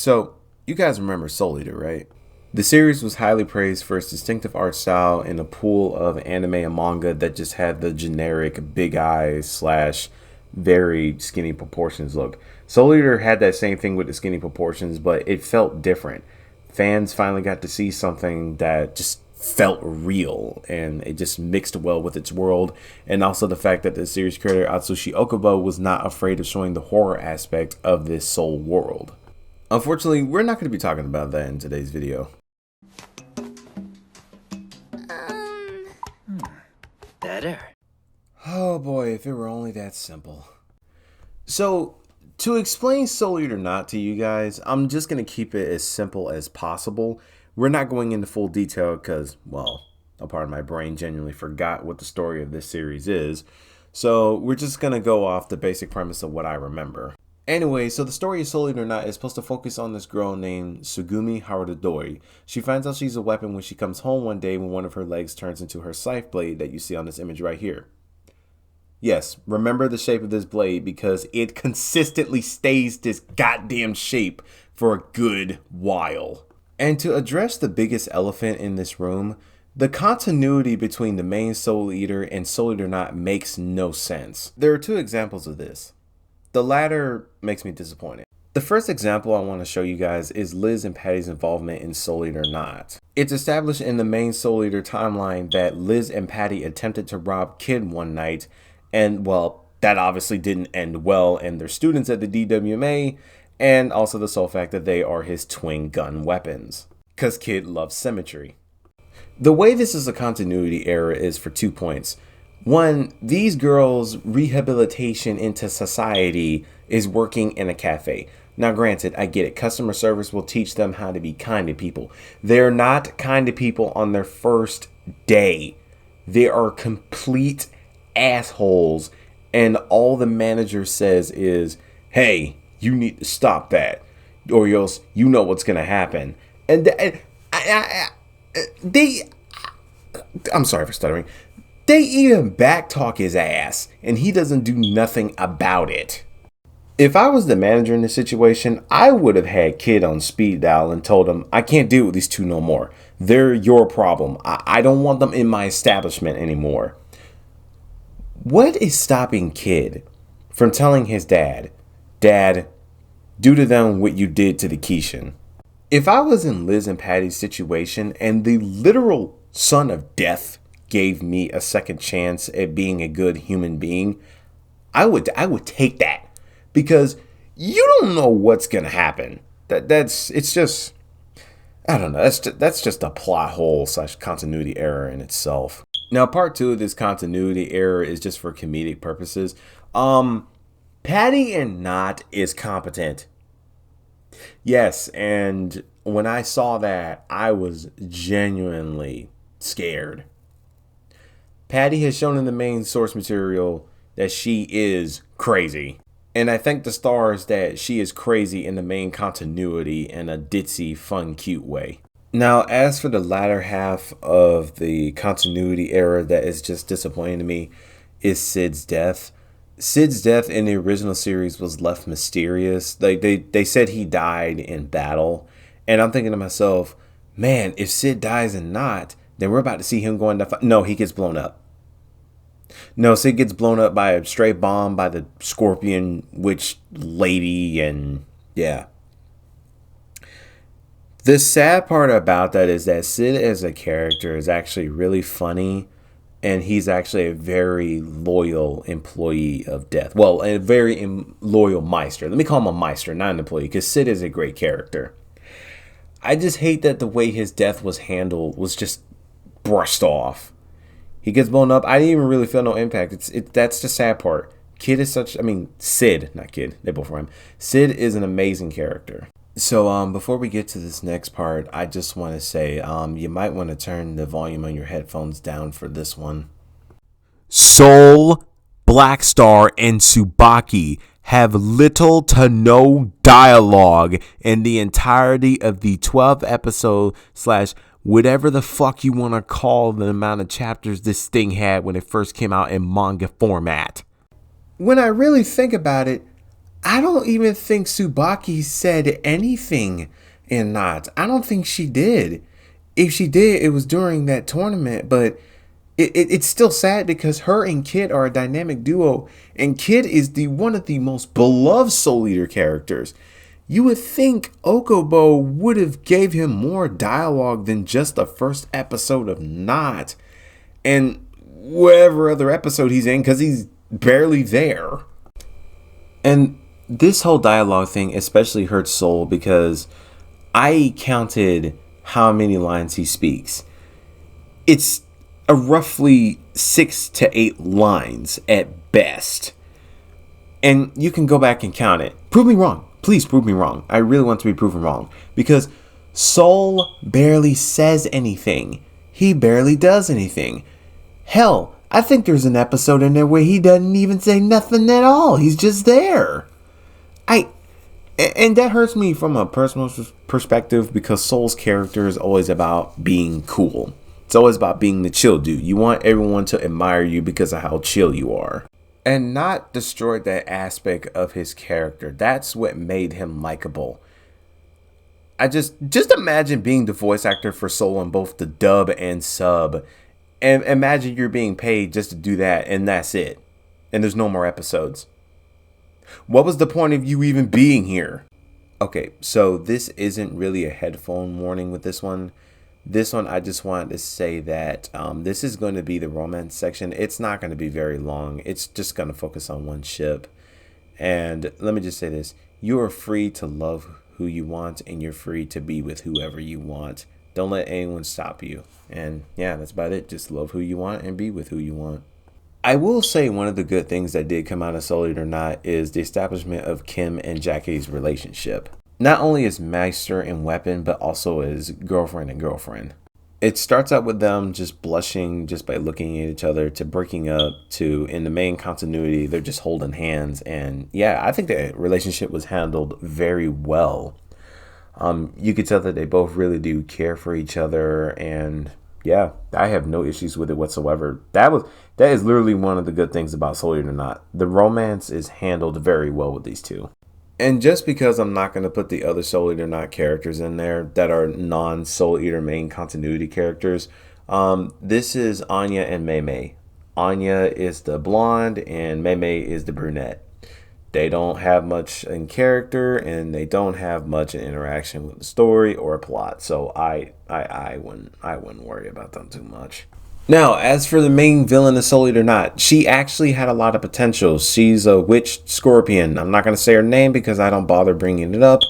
So, you guys remember Soul Eater, right? The series was highly praised for its distinctive art style and a pool of anime and manga that just had the generic big eyes slash very skinny proportions look. Soul Eater had that same thing with the skinny proportions, but it felt different. Fans finally got to see something that just felt real, and it just mixed well with its world, and also the fact that the series creator Atsushi Okubo was not afraid of showing the horror aspect of this soul world. Unfortunately, we're not going to be talking about that in today's video. Better. Oh boy, if it were only that simple. So, to explain Soul Eater Not to you guys, I'm just going to keep it as simple as possible. We're not going into full detail because, well, a part of my brain genuinely forgot what the story of this series is. So, we're just going to go off the basic premise of what I remember. Anyway, so the story of Soul Eater Not is supposed to focus on this girl named Sugumi Harurodori. She finds out she's a weapon when she comes home one day when one of her legs turns into her scythe blade that you see on this image right here. Yes, remember the shape of this blade because it consistently stays this goddamn shape for a good while. And to address the biggest elephant in this room, the continuity between the main Soul Eater and Soul Eater Not makes no sense. There are two examples of this. The latter makes me disappointed. The first example I want to show you guys is Liz and Patty's involvement in Soul Eater Not. It's established in the main Soul Eater timeline that Liz and Patty attempted to rob Kid one night, and well, that obviously didn't end well, and they're students at the DWMA, and also the sole fact that they are his twin gun weapons. Cause Kid loves symmetry. The way this is a continuity error is for 2 points. One, these girls' rehabilitation into society is working in a cafe. Now, granted, I get it. Customer service will teach them how to be kind to people. They're not kind to people on their first day. They are complete assholes. And all the manager says is, hey, you need to stop that. Or else you know what's going to happen. And I'm sorry for stuttering. They even backtalk his ass, and he doesn't do nothing about it. If I was the manager in this situation, I would have had Kid on speed dial and told him, I can't deal with these two no more. They're your problem. I don't want them in my establishment anymore. What is stopping Kid from telling his dad, Dad, do to them what you did to the Keishan? If I was in Liz and Patty's situation and the literal son of death gave me a second chance at being a good human being, I would take that, because you don't know what's gonna happen. It's just, I don't know. That's just a plot hole / continuity error in itself. Now, part 2 of this continuity error is just for comedic purposes. Patty and Not is competent. Yes, and when I saw that, I was genuinely scared. Patty has shown in the main source material that she is crazy. And I thank the stars that she is crazy in the main continuity in a ditzy, fun, cute way. Now, as for the latter half of the continuity error that is just disappointing to me is Sid's death. Sid's death in the original series was left mysterious. Like they said he died in battle. And I'm thinking to myself, man, if Sid dies in Not, then we're about to see him going to fight. No, he gets blown up. No, Sid gets blown up by a stray bomb by the Scorpion Witch lady, and yeah. The sad part about that is that Sid as a character is actually really funny, and he's actually a very loyal employee of Death. Well, a very loyal Meister. Let me call him a Meister, not an employee, because Sid is a great character. I just hate that the way his death was handled was just brushed off. He gets blown up. I didn't even really feel no impact. That's the sad part. Sid, not Kid. They both rhyme. Sid is an amazing character. So before we get to this next part, I just want to say you might want to turn the volume on your headphones down for this one. Soul, Blackstar, and Tsubaki have little to no dialogue in the entirety of the 12 episode / whatever the fuck you want to call the amount of chapters this thing had when it first came out in manga format. When I really think about it, I don't even think Tsubaki said anything in Knots. I don't think she did. If she did, it was during that tournament, but it's still sad because her and Kid are a dynamic duo, and Kid is the one of the most beloved Soul Eater characters. You would think Okubo would have gave him more dialogue than just the first episode of Knot, and whatever other episode he's in, because he's barely there. And this whole dialogue thing especially hurts Soul because I counted how many lines he speaks. It's a roughly 6 to 8 lines at best. And you can go back and count it. Prove me wrong. Please prove me wrong. I really want to be proven wrong. Because Soul barely says anything. He barely does anything. Hell, I think there's an episode in there where he doesn't even say nothing at all. He's just there. And that hurts me from a personal perspective because Soul's character is always about being cool. It's always about being the chill dude. You want everyone to admire you because of how chill you are. And not destroyed that aspect of his character. That's what made him likable. I just imagine being the voice actor for Soul in both the dub and sub. And imagine you're being paid just to do that and that's it. And there's no more episodes. What was the point of you even being here? Okay, so this isn't really a headphone warning with this one. This one, I just wanted to say that this is going to be the romance section. It's not going to be very long. It's just going to focus on one ship. And let me just say this. You are free to love who you want, and you're free to be with whoever you want. Don't let anyone stop you. And yeah, that's about it. Just love who you want and be with who you want. I will say one of the good things that did come out of Soul Eater Not is the establishment of Kim and Jackie's relationship. Not only as master and weapon, but also as girlfriend and girlfriend. It starts out with them just blushing just by looking at each other to breaking up to, in the main continuity, they're just holding hands. And yeah, I think the relationship was handled very well. You could tell that they both really do care for each other, and yeah, I have no issues with it whatsoever. That is literally one of the good things about Soul Eater Not. The romance is handled very well with these two. And just because I'm not going to put the other Soul Eater Not characters in there that are non-Soul Eater main continuity characters, this is Anya and Mei Mei. Anya is the blonde and Mei Mei is the brunette. They don't have much in character and they don't have much in interaction with the story or plot. So I wouldn't worry about them too much. Now, as for the main villain of Soul Eater Not, she actually had a lot of potential. She's a witch scorpion. I'm not going to say her name because I don't bother bringing it up.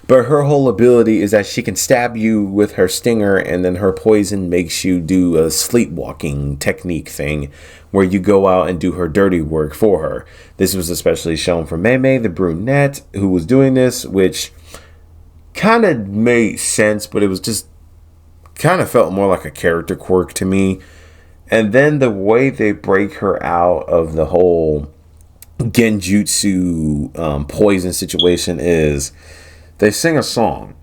But her whole ability is that she can stab you with her stinger, and then her poison makes you do a sleepwalking technique thing where you go out and do her dirty work for her. This was especially shown for Mei Mei, the brunette, who was doing this, which kind of made sense, but it was just kind of felt more like a character quirk to me. And then the way they break her out of the whole genjutsu poison situation is they sing a song.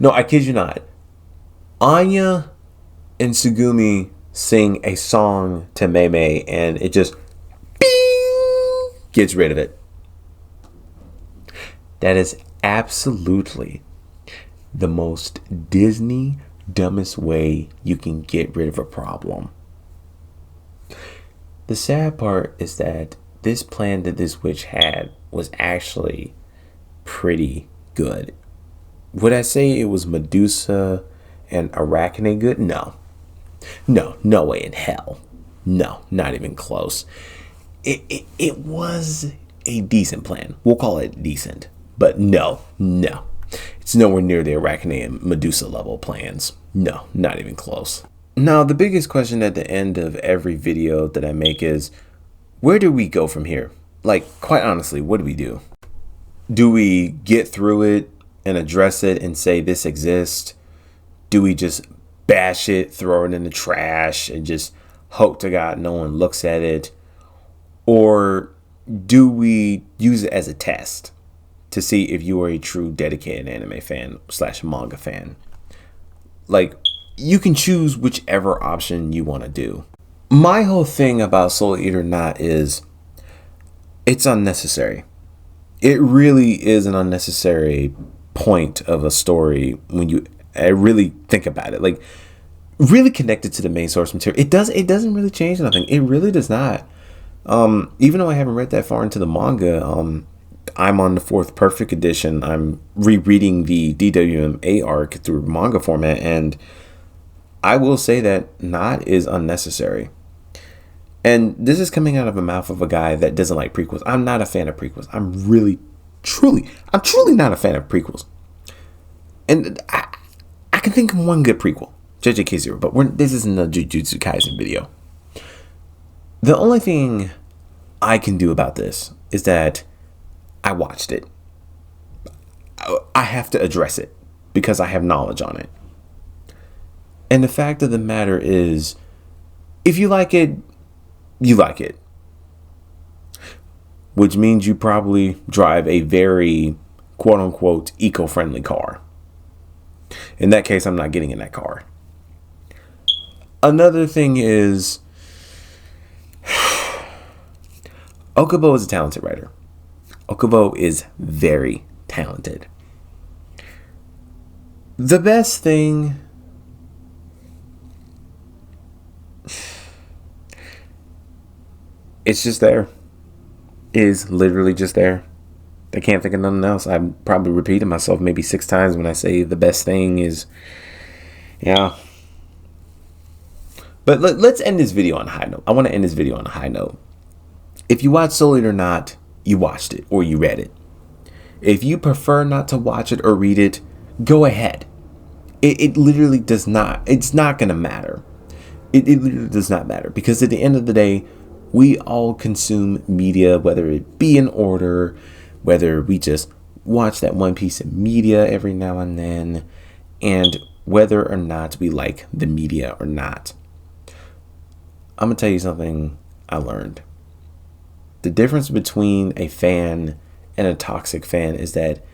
No, I kid you not. Anya and Tsugumi sing a song to Mei Mei, and it just bing, gets rid of it. That is absolutely the most Disney dumbest way you can get rid of a problem. The sad part is that this plan that this witch had was actually pretty good. Would I say it was Medusa and Arachne good? No, no way in hell. No, not even close. It was a decent plan. We'll call it decent. But no. It's nowhere near the Arachne and Medusa level plans. No, not even close. Now, the biggest question at the end of every video that I make is, where do we go from here? Like, quite honestly, what do we do? Do we get through it and address it and say this exists? Do we just bash it, throw it in the trash, and just hope to God no one looks at it? Or do we use it as a test to see if you are a true dedicated anime fan / manga fan? Like, you can choose whichever option you want to do. My whole thing about Soul Eater Not is it's unnecessary. it really is an unnecessary point of a story when you really think about it. Like, really connected to the main source material. It doesn't really change nothing. It really does not. Even though I haven't read that far into the manga, I'm on the fourth perfect edition. I'm rereading the DWMA arc through manga format, and I will say that not is unnecessary. And this is coming out of the mouth of a guy that doesn't like prequels. I'm not a fan of prequels. I'm truly not a fan of prequels. And I can think of one good prequel, JJK Zero, but this isn't a Jujutsu Kaisen video. The only thing I can do about this is that I watched it. I have to address it because I have knowledge on it. And the fact of the matter is, if you like it, you like it. Which means you probably drive a very quote unquote eco-friendly car. In that case, I'm not getting in that car. Another thing is, Okubo is a talented writer. Okubo is very talented. The best thing it's just there. It is literally just there. I can't think of nothing else. I'm probably repeating myself maybe 6 times when I say the best thing is, yeah. But let's end this video on a high note. I want to end this video on a high note. If you watched Soul Eater or not, you watched it or you read it. If you prefer not to watch it or read it, go ahead. It literally does not. It's not going to matter. It literally does not matter, because at the end of the day, we all consume media, whether it be in order, whether we just watch that one piece of media every now and then, and whether or not we like the media or not. I'm going to tell you something I learned. The difference between a fan and a toxic fan is that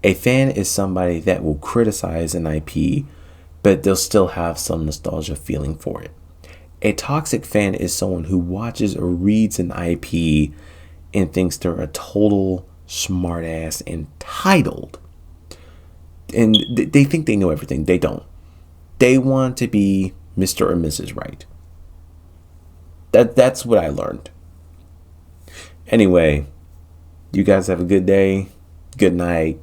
a fan is somebody that will criticize an IP, but they'll still have some nostalgia feeling for it. A toxic fan is someone who watches or reads an IP and thinks they're a total smartass entitled. And they think they know everything. They don't. They want to be Mr. or Mrs. Right. That's what I learned. Anyway, you guys have a good day, good night,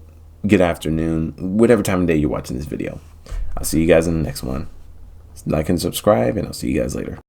good afternoon, whatever time of day you're watching this video. I'll see you guys in the next one. Like and subscribe, and I'll see you guys later.